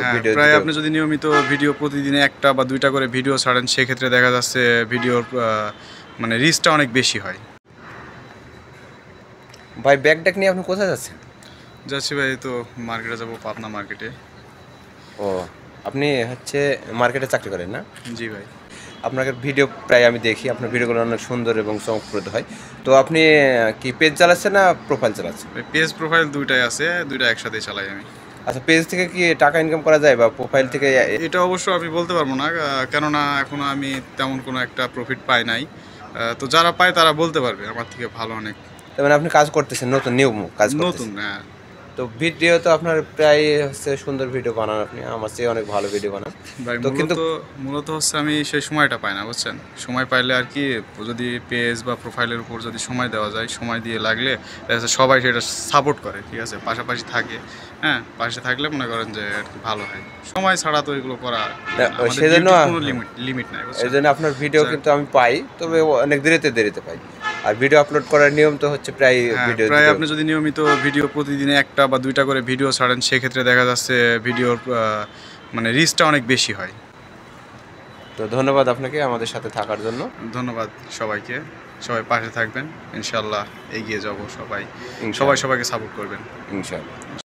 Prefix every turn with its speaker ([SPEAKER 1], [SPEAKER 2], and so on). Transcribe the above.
[SPEAKER 1] হ্যাঁ,
[SPEAKER 2] ভিডিও
[SPEAKER 1] প্রায়
[SPEAKER 2] দিতে
[SPEAKER 1] আপনি যদি নিয়মিত ভিডিও প্রতিদিনে একটা বা দুইটা করে ভিডিও ছাড়েন সেক্ষেত্রে দেখা যাচ্ছে ভিডিওর মানে রিচটা অনেক বেশি হয়।
[SPEAKER 2] ভাই ব্যাগ নিয়ে আপনি কোথায় যাচ্ছেন?
[SPEAKER 1] যাচ্ছি ভাই, তো মার্কেটে যাবো, পাবনা মার্কেটে।
[SPEAKER 2] ও, আপনি হচ্ছে মার্কেটে চাকরি করেন না?
[SPEAKER 1] জি ভাই।
[SPEAKER 2] আপনাকে ভিডিও প্রায় আমি দেখি, আপনার ভিডিওগুলো অনেক সুন্দর এবং চমকপ্রদ হয়। তো আপনি কি পেজ চালাচ্ছেন না প্রোফাইল চালাচ্ছেন?
[SPEAKER 1] ভাই পেজ প্রোফাইল দুইটাই আছে, দুইটা একসাথে চালাই আমি।
[SPEAKER 2] আচ্ছা, পেজ থেকে কি টাকা ইনকাম করা যায় বা প্রোফাইল থেকে?
[SPEAKER 1] এটা অবশ্য আমি বলতে পারবো না, কেননা এখনো আমি তেমন কোনো একটা প্রফিট পাই নাই। তো যারা পায় তারা বলতে পারবে আমার থেকে ভালো অনেক।
[SPEAKER 2] তার মানে আপনি কাজ করতেছেন, নতুন নিউ কাজ
[SPEAKER 1] নতুন,
[SPEAKER 2] করতেছেন।
[SPEAKER 1] হ্যাঁ।
[SPEAKER 2] তো ভিডিও তো আপনার প্রায় হচ্ছে সুন্দর ভিডিও বানান, আপনি আমার চেয়ে অনেক ভালো ভিডিও বানান।
[SPEAKER 1] ভাই
[SPEAKER 2] তো কিন্তু
[SPEAKER 1] মূলত হচ্ছে আমি সেই সময়টা পাই না, বুঝছেন। সময় পাইলে আর কি, যদি পেজ বা প্রোফাইলের উপর যদি সময় দেওয়া যায়, সময় দিয়ে লাগলে দেখা যাচ্ছে সবাই সেটা সাপোর্ট করে, ঠিক আছে, পাশাপাশি থাকে। হ্যাঁ, পাশে থাকলে মনে করেন যে আর কি ভালো হয়। সময় ছাড়া তো এগুলো করা আমাদের
[SPEAKER 2] সেজন্য
[SPEAKER 1] ডিউটির কোনো লিমিট নাই,
[SPEAKER 2] এই
[SPEAKER 1] বুঝছেন।
[SPEAKER 2] জন্য আপনার ভিডিও কিন্তু আমি পাই, তবে অনেক দেরিতে পাই। আর ভিডিও আপলোড করার নিয়ম তো হচ্ছে প্রায়
[SPEAKER 1] হ্যাঁ,
[SPEAKER 2] ভিডিও
[SPEAKER 1] প্রায়
[SPEAKER 2] দিতে।
[SPEAKER 1] আপনি যদি নিয়মিত ভিডিও প্রতিদিনে একটা বা দুইটা করে ভিডিও ছাড়েন সেক্ষেত্রে দেখা যাচ্ছে ভিডিওর মানে রিচটা অনেক বেশি হয়।
[SPEAKER 2] তো ধন্যবাদ আপনাকে আমাদের সাথে থাকার জন্য।
[SPEAKER 1] ধন্যবাদ সবাইকে। সবাই পাশে থাকবেন, ইনশাল্লাহ এগিয়ে যাব সবাই।
[SPEAKER 2] ইনশাআল্লাহ।
[SPEAKER 1] সবাইকে সাপোর্ট করবেন।
[SPEAKER 2] ইনশাআল্লাহ।